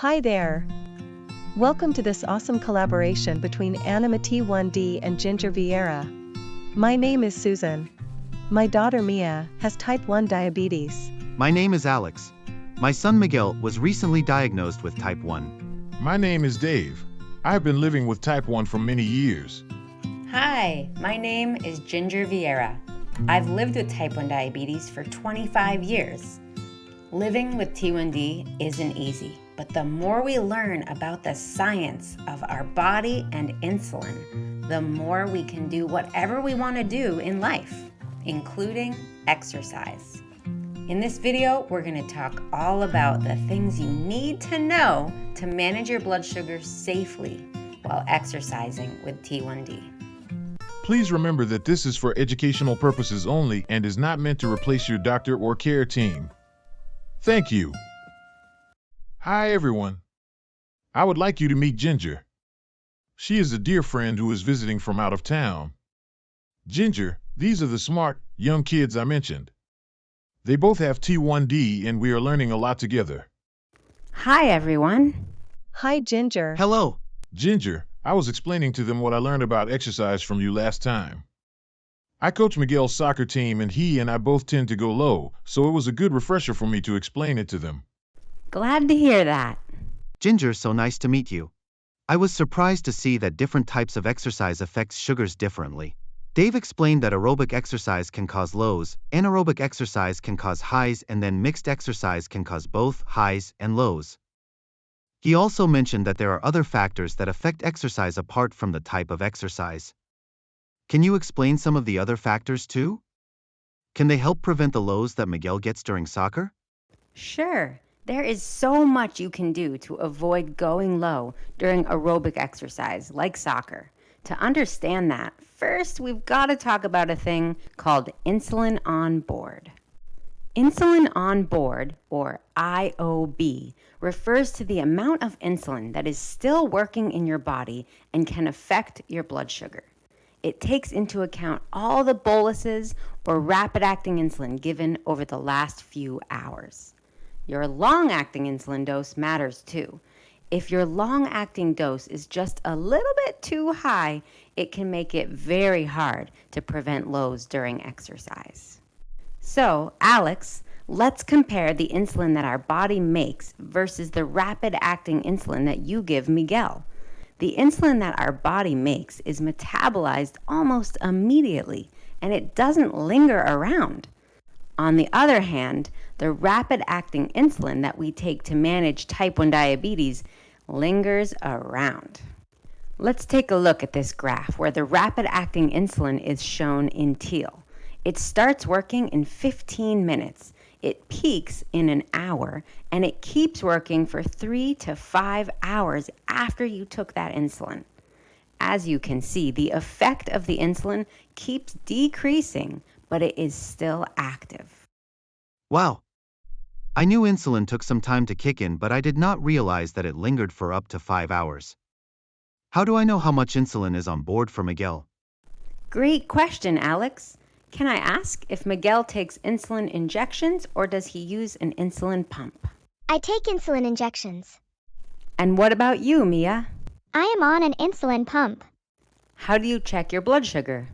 Hi there. Welcome to this awesome collaboration between Anima T1D and Ginger Vieira. My name is Susan. My daughter Mia has type 1 diabetes. My name is Alex. My son Miguel was recently diagnosed with type 1. My name is Dave. I have been living with type 1 for many years. Hi, my name is Ginger Vieira. I've lived with type 1 diabetes for 25 years. Living with T1D isn't easy, but the more we learn about the science of our body and insulin, the more we can do whatever we want to do in life, including exercise. In this video, we're going to talk all about the things you need to know to manage your blood sugar safely while exercising with T1D. Please remember that this is for educational purposes only and is not meant to replace your doctor or care team. Thank you. Hi, everyone. I would like you to meet Ginger. She is a dear friend who is visiting from out of town. Ginger, these are the smart, young kids I mentioned. They both have T1D and we are learning a lot together. Hi, everyone. Hi, Ginger. Hello. Ginger, I was explaining to them what I learned about exercise from you last time. I coach Miguel's soccer team and he and I both tend to go low, so it was a good refresher for me to explain it to them. Glad to hear that. Ginger, so nice to meet you. I was surprised to see that different types of exercise affects sugars differently. Dave explained that aerobic exercise can cause lows, anaerobic exercise can cause highs, and then mixed exercise can cause both highs and lows. He also mentioned that there are other factors that affect exercise apart from the type of exercise. Can you explain some of the other factors too? Can they help prevent the lows that Miguel gets during soccer? Sure. There is so much you can do to avoid going low during aerobic exercise like soccer. To understand that, first we've got to talk about a thing called insulin on board. Insulin on board, or IOB, refers to the amount of insulin that is still working in your body and can affect your blood sugar. It takes into account all the boluses or rapid-acting insulin given over the last few hours. Your long-acting insulin dose matters too. If your long-acting dose is just a little bit too high, it can make it very hard to prevent lows during exercise. So, Alex, let's compare the insulin that our body makes versus the rapid-acting insulin that you give Miguel. The insulin that our body makes is metabolized almost immediately, and it doesn't linger around. On the other hand, the rapid-acting insulin that we take to manage type 1 diabetes lingers around. Let's take a look at this graph where the rapid-acting insulin is shown in teal. It starts working in 15 minutes. It peaks in an hour, and it keeps working for 3 to 5 hours after you took that insulin. As you can see, the effect of the insulin keeps decreasing, but it is still active. Wow. I knew insulin took some time to kick in, but I did not realize that it lingered for up to 5 hours. How do I know how much insulin is on board for Miguel? Great question, Alex. Can I ask if Miguel takes insulin injections or does he use an insulin pump? I take insulin injections. And what about you, Mia? I am on an insulin pump. How do you check your blood sugar?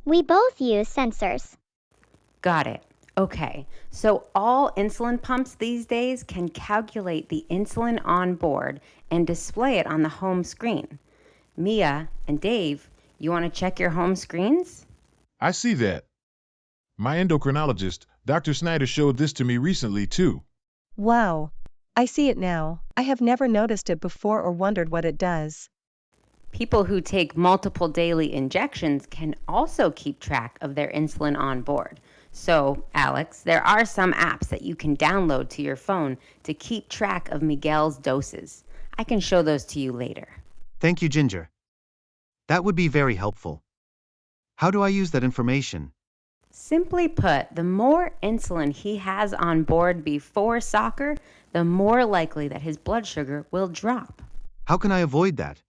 We both use sensors. Got it. Okay, so all insulin pumps these days can calculate the insulin on board and display it on the home screen. Mia and Dave, you want to check your home screens? I see that. My endocrinologist, Dr. Snyder, showed this to me recently too. Wow. I see it now. I have never noticed it before or wondered what it does. People who take multiple daily injections can also keep track of their insulin on board. So, Alex, there are some apps that you can download to your phone to keep track of Miguel's doses. I can show those to you later. Thank you, Ginger. That would be very helpful. How do I use that information? Simply put, the more insulin he has on board before soccer, the more likely that his blood sugar will drop. How can I avoid that?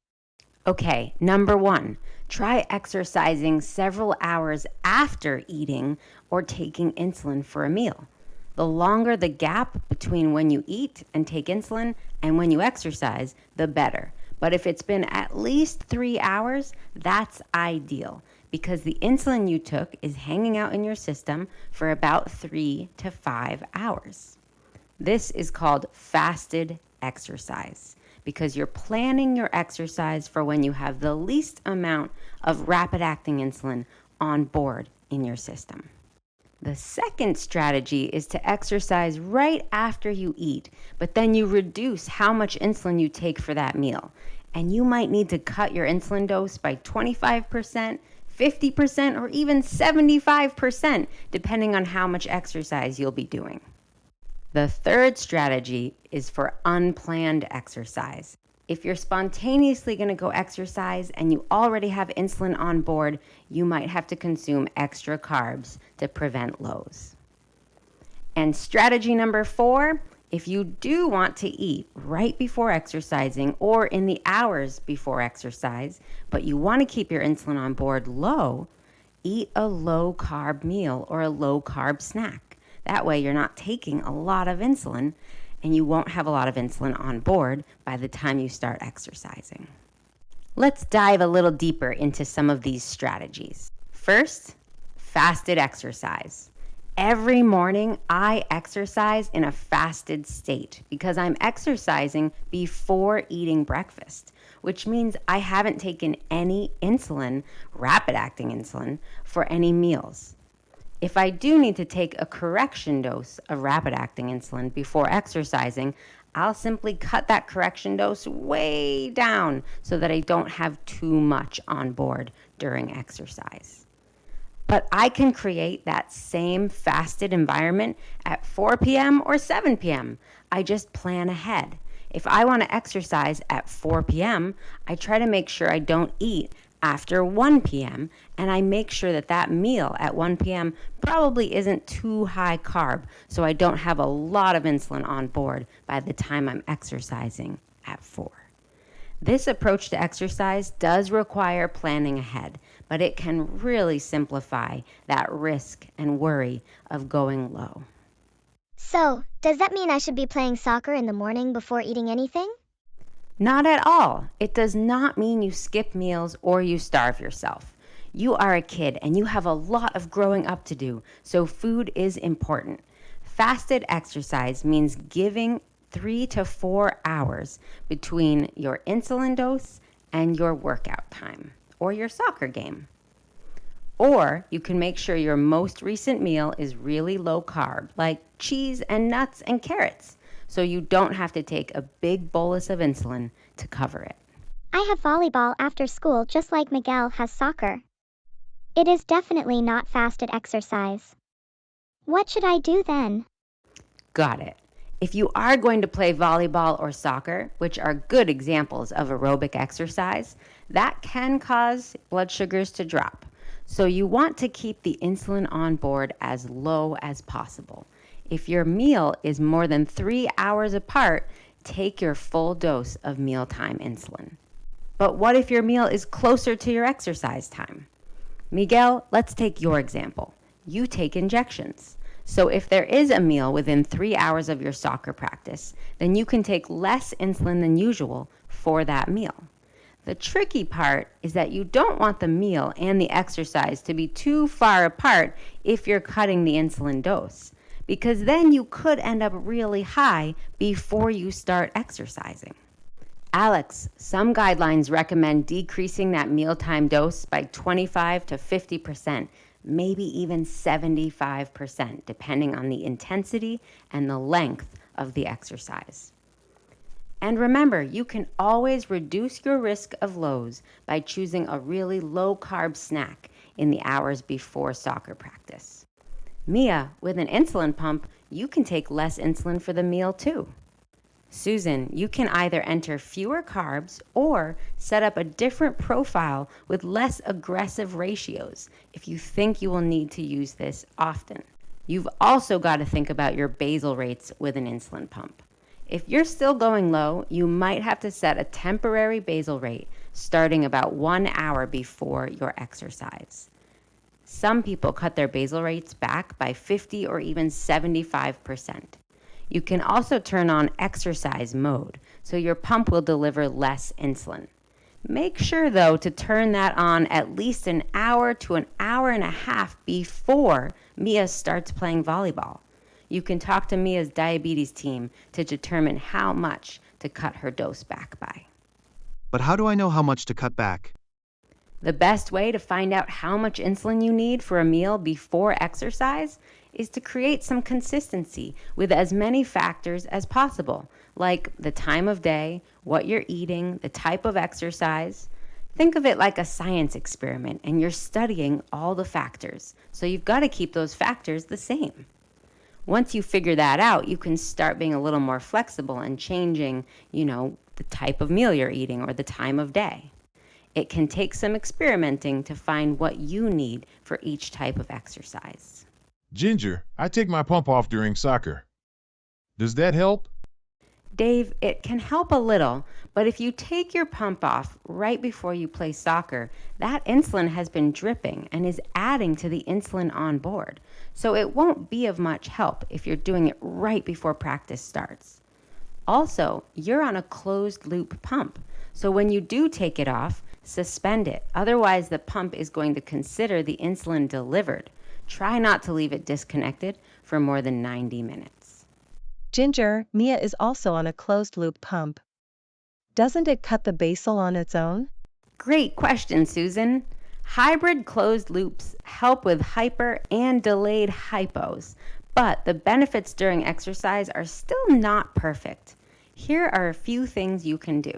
Okay, number 1, try exercising several hours after eating or taking insulin for a meal. The longer the gap between when you eat and take insulin and when you exercise, the better. But if it's been at least 3 hours, that's ideal because the insulin you took is hanging out in your system for about 3 to 5 hours. This is called fasted exercise because you're planning your exercise for when you have the least amount of rapid-acting insulin on board in your system. The second strategy is to exercise right after you eat, but then you reduce how much insulin you take for that meal. And you might need to cut your insulin dose by 25%, 50%, or even 75%, depending on how much exercise you'll be doing. The third strategy is for unplanned exercise. If you're spontaneously going to go exercise and you already have insulin on board, you might have to consume extra carbs to prevent lows. And strategy number 4, if you do want to eat right before exercising or in the hours before exercise, but you want to keep your insulin on board low, eat a low-carb meal or a low-carb snack. That way you're not taking a lot of insulin and you won't have a lot of insulin on board by the time you start exercising. Let's dive a little deeper into some of these strategies. First, fasted exercise. Every morning, I exercise in a fasted state because I'm exercising before eating breakfast, which means I haven't taken any insulin, rapid-acting insulin, for any meals. If I do need to take a correction dose of rapid-acting insulin before exercising, I'll simply cut that correction dose way down so that I don't have too much on board during exercise. But I can create that same fasted environment at 4 p.m. or 7 p.m. I just plan ahead. If I want to exercise at 4 p.m., I try to make sure I don't eat after 1 p.m. and I make sure that that meal at 1 p.m. probably isn't too high carb so I don't have a lot of insulin on board by the time I'm exercising at 4. This approach to exercise does require planning ahead, but it can really simplify that risk and worry of going low. So, does that mean I should be playing soccer in the morning before eating anything? Not at all. It does not mean you skip meals or you starve yourself. You are a kid and you have a lot of growing up to do, so food is important. Fasted exercise means giving 3 to 4 hours between your insulin dose and your workout time or your soccer game. Or you can make sure your most recent meal is really low carb, like cheese and nuts and carrots, so you don't have to take a big bolus of insulin to cover it. I have volleyball after school just like Miguel has soccer. It is definitely not fasted exercise. What should I do then? Got it. If you are going to play volleyball or soccer, which are good examples of aerobic exercise, that can cause blood sugars to drop. So you want to keep the insulin on board as low as possible. If your meal is more than 3 hours apart, take your full dose of mealtime insulin. But what if your meal is closer to your exercise time? Miguel, let's take your example. You take injections. So if there is a meal within 3 hours of your soccer practice, then you can take less insulin than usual for that meal. The tricky part is that you don't want the meal and the exercise to be too far apart if you're cutting the insulin dose, because then you could end up really high before you start exercising. Alex, some guidelines recommend decreasing that mealtime dose by 25 to 50%, maybe even 75%, depending on the intensity and the length of the exercise. And remember, you can always reduce your risk of lows by choosing a really low-carb snack in the hours before soccer practice. Mia, with an insulin pump, you can take less insulin for the meal too. Susan, you can either enter fewer carbs or set up a different profile with less aggressive ratios if you think you will need to use this often. You've also got to think about your basal rates with an insulin pump. If you're still going low, you might have to set a temporary basal rate starting about 1 hour before your exercise. Some people cut their basal rates back by 50 or even 75%. You can also turn on exercise mode, so your pump will deliver less insulin. Make sure, though, to turn that on at least an hour to an hour and a half before Mia starts playing volleyball. You can talk to Mia's diabetes team to determine how much to cut her dose back by. But how do I know how much to cut back? The best way to find out how much insulin you need for a meal before exercise is to create some consistency with as many factors as possible, like the time of day, what you're eating, the type of exercise. Think of it like a science experiment, and you're studying all the factors, so you've got to keep those factors the same. Once you figure that out, you can start being a little more flexible and changing, the type of meal you're eating or the time of day. It can take some experimenting to find what you need for each type of exercise. Ginger, I take my pump off during soccer. Does that help? Dave, it can help a little, but if you take your pump off right before you play soccer, that insulin has been dripping and is adding to the insulin on board. So it won't be of much help if you're doing it right before practice starts. Also, you're on a closed loop pump, so when you do take it off, suspend it. Otherwise, the pump is going to consider the insulin delivered. Try not to leave it disconnected for more than 90 minutes. Ginger, Mia is also on a closed-loop pump. Doesn't it cut the basal on its own? Great question, Susan. Hybrid closed loops help with hyper and delayed hypos, but the benefits during exercise are still not perfect. Here are a few things you can do.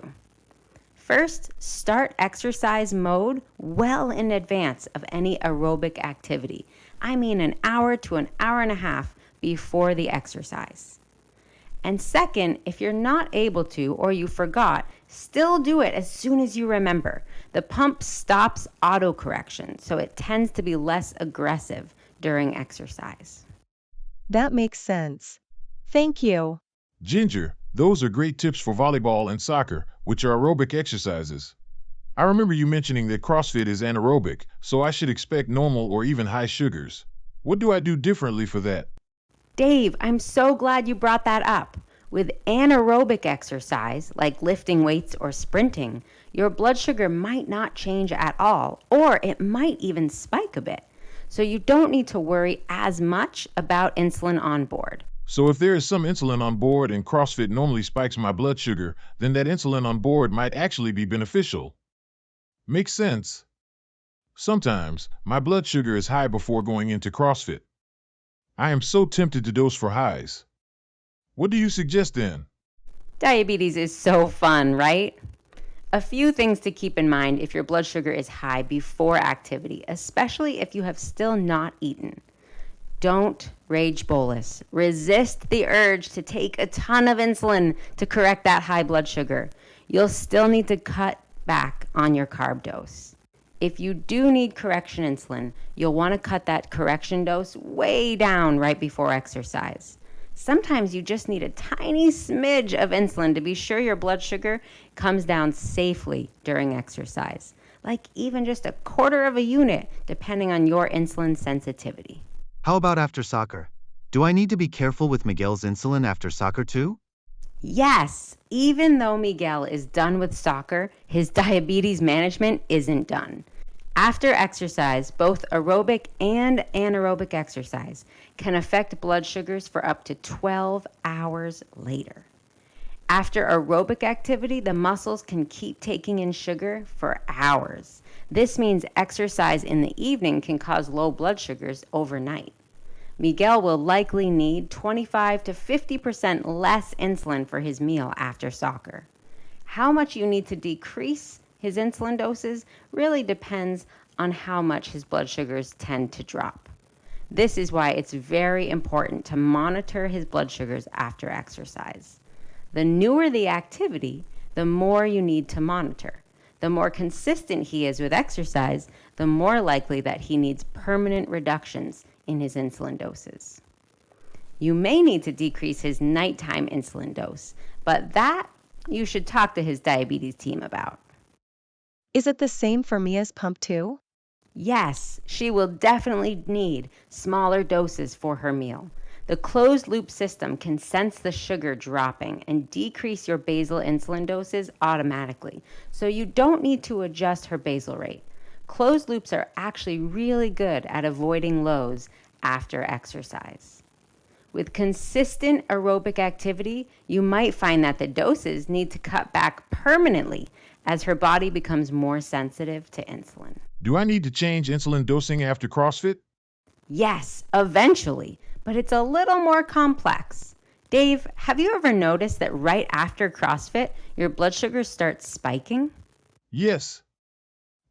First, start exercise mode well in advance of any aerobic activity. I mean an hour to an hour and a half before the exercise. And second, if you're not able to or you forgot, still do it as soon as you remember. The pump stops autocorrection, so it tends to be less aggressive during exercise. That makes sense. Thank you. Ginger, those are great tips for volleyball and soccer, which are aerobic exercises. I remember you mentioning that CrossFit is anaerobic, so I should expect normal or even high sugars. What do I do differently for that? Dave, I'm so glad you brought that up. With anaerobic exercise, like lifting weights or sprinting, your blood sugar might not change at all, or it might even spike a bit. So you don't need to worry as much about insulin on board. So if there is some insulin on board and CrossFit normally spikes my blood sugar, then that insulin on board might actually be beneficial. Makes sense. Sometimes, my blood sugar is high before going into CrossFit. I am so tempted to dose for highs. What do you suggest then? Diabetes is so fun, right? A few things to keep in mind if your blood sugar is high before activity, especially if you have still not eaten. Don't rage bolus. Resist the urge to take a ton of insulin to correct that high blood sugar. You'll still need to cut back on your carb dose. If you do need correction insulin, you'll want to cut that correction dose way down right before exercise. Sometimes you just need a tiny smidge of insulin to be sure your blood sugar comes down safely during exercise, like even just a quarter of a unit, depending on your insulin sensitivity. How about after soccer? Do I need to be careful with Miguel's insulin after soccer too? Yes, even though Miguel is done with soccer, his diabetes management isn't done. After exercise, both aerobic and anaerobic exercise can affect blood sugars for up to 12 hours later. After aerobic activity, the muscles can keep taking in sugar for hours. This means exercise in the evening can cause low blood sugars overnight. Miguel will likely need 25 to 50% less insulin for his meal after soccer. How much you need to decrease his insulin doses really depends on how much his blood sugars tend to drop. This is why it's very important to monitor his blood sugars after exercise. The newer the activity, the more you need to monitor. The more consistent he is with exercise, the more likely that he needs permanent reductions in his insulin doses. You may need to decrease his nighttime insulin dose, but that you should talk to his diabetes team about. Is it the same for Mia's pump too? Yes, she will definitely need smaller doses for her meal. The closed loop system can sense the sugar dropping and decrease your basal insulin doses automatically, so you don't need to adjust her basal rate. Closed loops are actually really good at avoiding lows after exercise. With consistent aerobic activity, you might find that the doses need to cut back permanently as her body becomes more sensitive to insulin. Do I need to change insulin dosing after CrossFit? Yes, eventually, but it's a little more complex. Dave, have you ever noticed that right after CrossFit, your blood sugar starts spiking? Yes.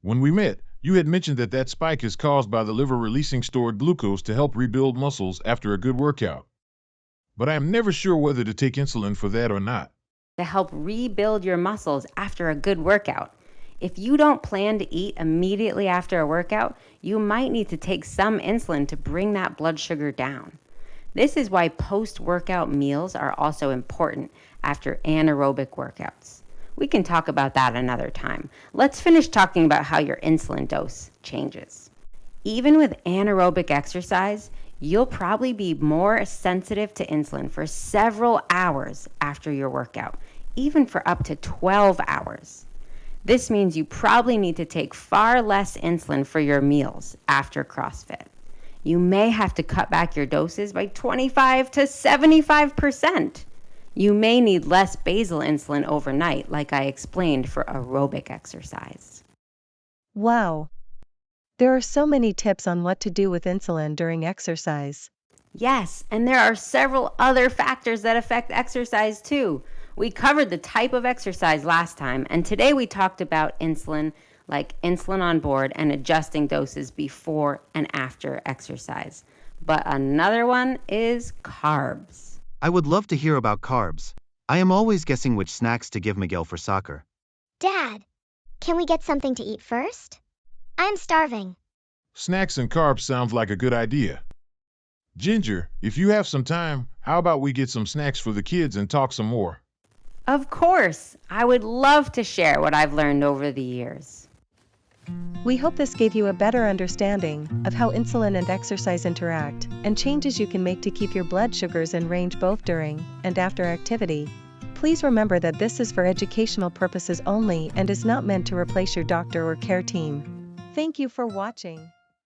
When we met, you had mentioned that spike is caused by the liver releasing stored glucose to help rebuild muscles after a good workout. But I am never sure whether to take insulin for that or not. To help rebuild your muscles after a good workout. If you don't plan to eat immediately after a workout, you might need to take some insulin to bring that blood sugar down. This is why post-workout meals are also important after anaerobic workouts. We can talk about that another time. Let's finish talking about how your insulin dose changes. Even with anaerobic exercise, you'll probably be more sensitive to insulin for several hours after your workout, even for up to 12 hours. This means you probably need to take far less insulin for your meals after CrossFit. You may have to cut back your doses by 25 to 75%. You may need less basal insulin overnight, like I explained for aerobic exercise. Wow. There are so many tips on what to do with insulin during exercise. Yes, and there are several other factors that affect exercise too. We covered the type of exercise last time, and today we talked about insulin, like insulin on board and adjusting doses before and after exercise. But another one is carbs. I would love to hear about carbs. I am always guessing which snacks to give Miguel for soccer. Dad, can we get something to eat first? I'm starving. Snacks and carbs sounds like a good idea. Ginger, if you have some time, how about we get some snacks for the kids and talk some more? Of course, I would love to share what I've learned over the years. We hope this gave you a better understanding of how insulin and exercise interact, and changes you can make to keep your blood sugars in range both during and after activity. Please remember that this is for educational purposes only and is not meant to replace your doctor or care team. Thank you for watching.